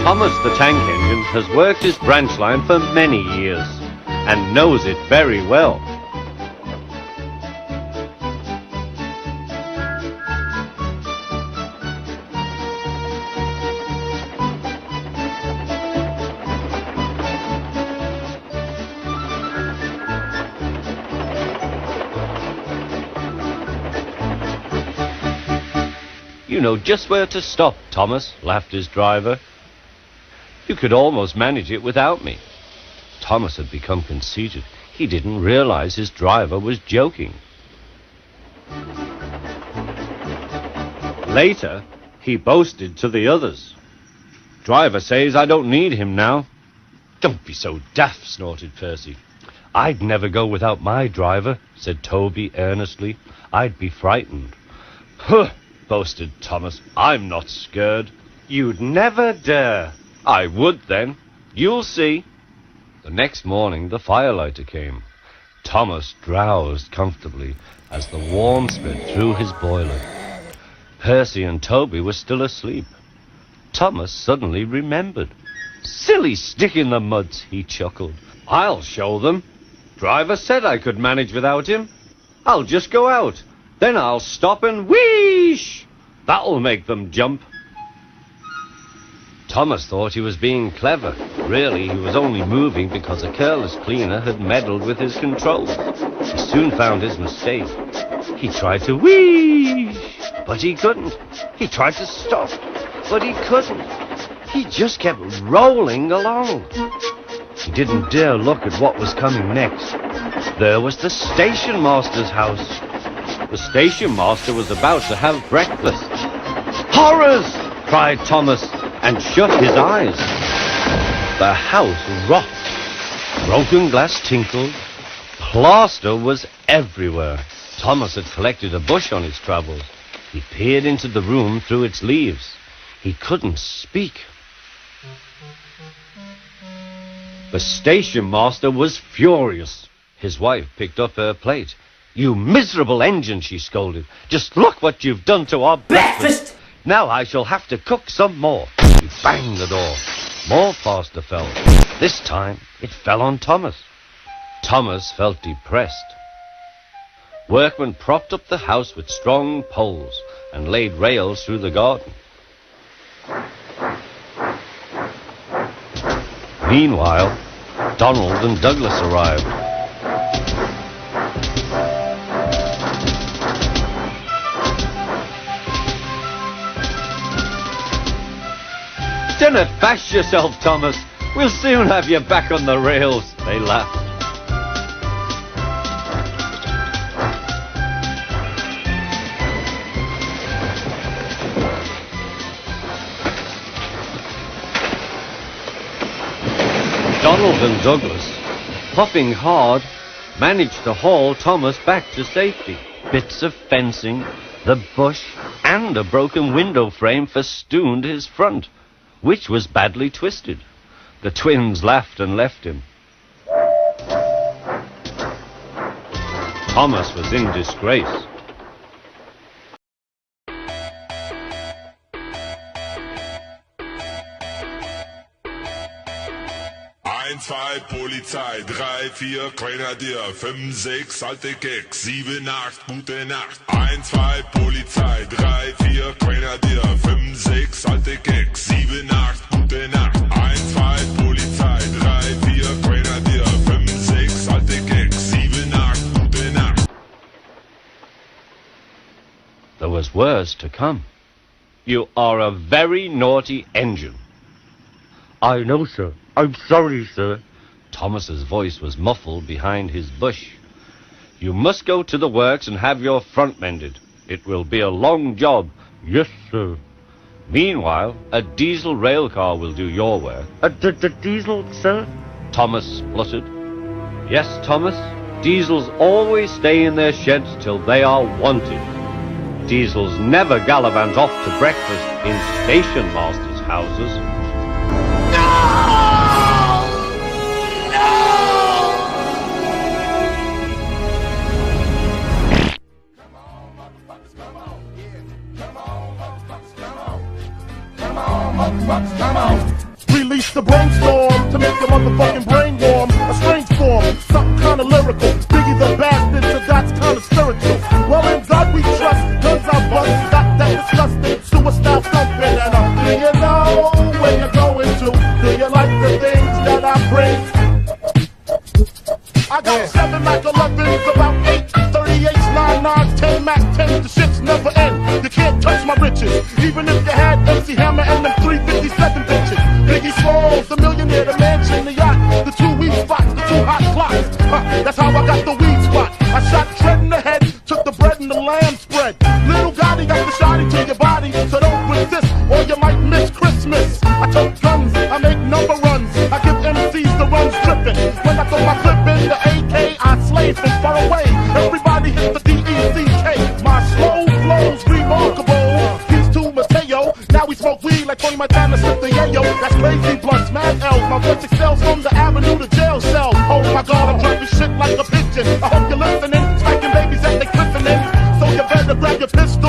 Thomas the Tank Engine has worked his branch line for many years and knows it very well. You know just where to stop, Thomas, laughed his driver. You could almost manage it without me. Thomas had become conceited. He didn't realize his driver was joking. Later, he boasted to the others. Driver says I don't need him now. Don't be so daft, snorted Percy. I'd never go without my driver, said Toby earnestly. I'd be frightened. Huh, boasted Thomas. I'm not scared. You'd never dare. I would then. You'll see. The next morning the firelighter came. Thomas drowsed comfortably as the warmth spread through his boiler. Percy and Toby were still asleep. Thomas suddenly remembered. Silly stick in the muds, he chuckled. I'll show them. Driver said I could manage without him. I'll just go out. Then I'll stop and wheesh. That'll make them jump. Thomas thought he was being clever. Really, he was only moving because a careless cleaner had meddled with his controls. He soon found his mistake. He tried to whee, but he couldn't. He tried to stop, but he couldn't. He just kept rolling along. He didn't dare look at what was coming next. There was the station master's house. The station master was about to have breakfast. Horrors! Cried Thomas, and shut his eyes. The house rocked. Broken glass tinkled. Plaster was everywhere. Thomas had collected a bush on his travels. He peered into the room through its leaves. He couldn't speak. The station master was furious. His wife picked up her plate. You miserable engine, she scolded. Just look what you've done to our breakfast. Now I shall have to cook some more. He banged the door. More plaster fell. This time it fell on Thomas. Thomas felt depressed. Workmen propped up the house with strong poles and laid rails through the garden. Meanwhile, Donald and Douglas arrived. Don't bash yourself, Thomas. We'll soon have you back on the rails, they laughed. Donald and Douglas, puffing hard, managed to haul Thomas back to safety. Bits of fencing, the bush, and a broken window frame festooned his front, which was badly twisted. The twins laughed and left him. Thomas was in disgrace. Eins, zwei, Polizei, 3, 4, Grenadier, 5, 6, alte Keks, 7, 8, gute Nacht. 1, 2, Polizei, 3, 4, Grenadier, 5, 6, alte Keks, 7, 8, gute Nacht. 1, 2, Polizei, 3, 4, Grenadier, 5, 6, alte Keks, 7, 8, gute Nacht. was worse to come. You are a very naughty engine. I know, sir. I'm sorry, sir. Thomas's voice was muffled behind his bush. You must go to the works and have your front mended. It will be a long job. Yes, sir. Meanwhile, a diesel rail car will do your work. The diesel, sir? Thomas spluttered. Yes, Thomas. Diesels always stay in their sheds till they are wanted. Diesels never gallivant off to breakfast in station masters' houses. Come on. Release the brainstorm to make your motherfucking brain warm. A strange form, something kinda lyrical. Biggie the bastard, so that's kinda spiritual. Well, in God we trust, guns I bust. Got that disgusting, suicide thumping. And do you know where you're going to? Do you like the things that I bring? I got 7 Mac 11s, about 8 38s, 9 9s, 10 Mac 10s. The shit's never end. You can't touch my riches, even if you had MC Hammer and them 357 bitches. Biggie Smalls, the millionaire, the mansion, the yacht, the 2 weed spots, the 2 hot clocks. That's how I got the weed spot. I shot Tread in the head, took the bread and the lamb spread. Little Gotti got the shotty to your body, so don't resist or you might miss Christmas. I tote guns, I make number runs, I give MCs the runs dripping. When I throw my clip in the AK, I slay from far away. Everybody hit the DECK. My slow flow's remarkable. Peace to Mateo. Now we smoke weed like Tony Montana slipped the yayo. That's crazy blunts, mad L's. My voice excels from the avenue to jail cell. Oh my God, I'm dropping shit like a pigeon. I hope you're listening. Smacking babies as they christening. So you better grab your pistol